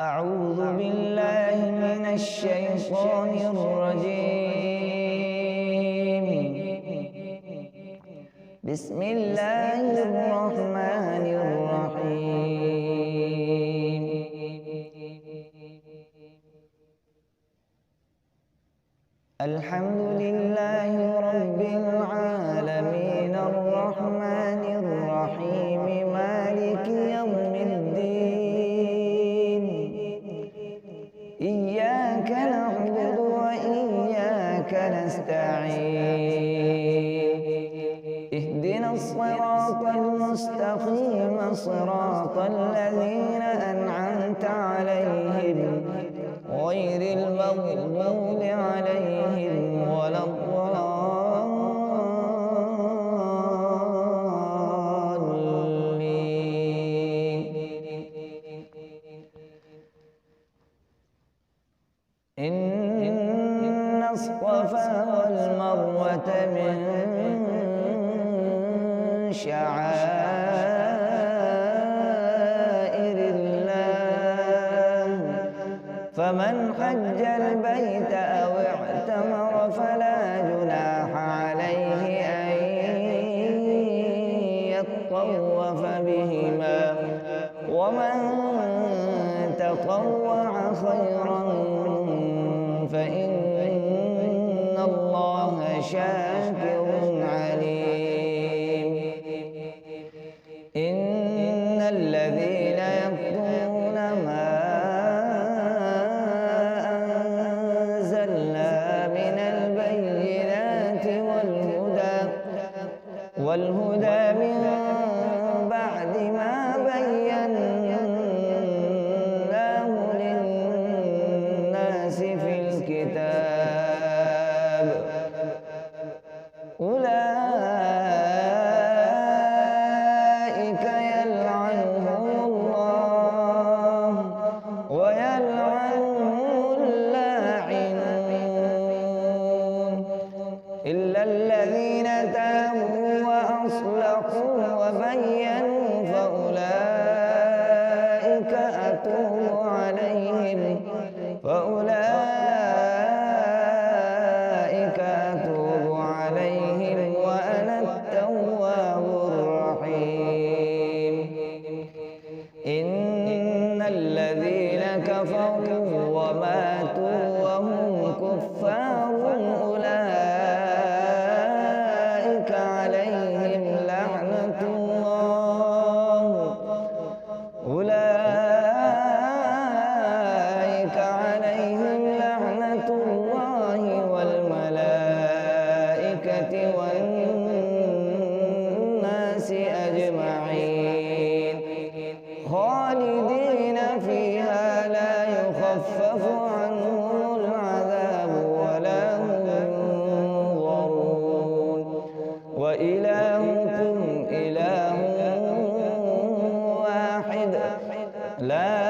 أعوذ بالله من الشيطان الرجيم. بسم الله الرحمن الرحيم. الحمد لله رب العالمين الرحمن الرحيم مالك يوم الدين. إياك نعبد وإياك نستعين. اهدنا الصراط المستقيم صراط الذين أنعمت عليهم غير المغضوب عليهم ولا الضالين. إن الصفا والمروة من شعائر الله، فمن حج البيت أو اعتمر فلا جناح عليه أن يطوف بهما، ومن تطوع خيرا فإن الله شاكر عليم. إن الذين يكتمون ما أنزلنا من البينات والهدى من بعد ما بيناه للناس في الكتاب، أولئك يلعنهم الله ويلعنهم اللاعنون، إلا الذين تابوا وأصلحوا وبينوا فأولئك أتوب عليهم وأنا التواب الرحيم. إن الذين كفروا وماتوا وهم كفار أولئك عليهم لعنة الله والملائكة والناس أجمعين، خالدين فيها لا يخفف عنهم العذاب ولا هم ينظرون. وإلهكم إله واحد لا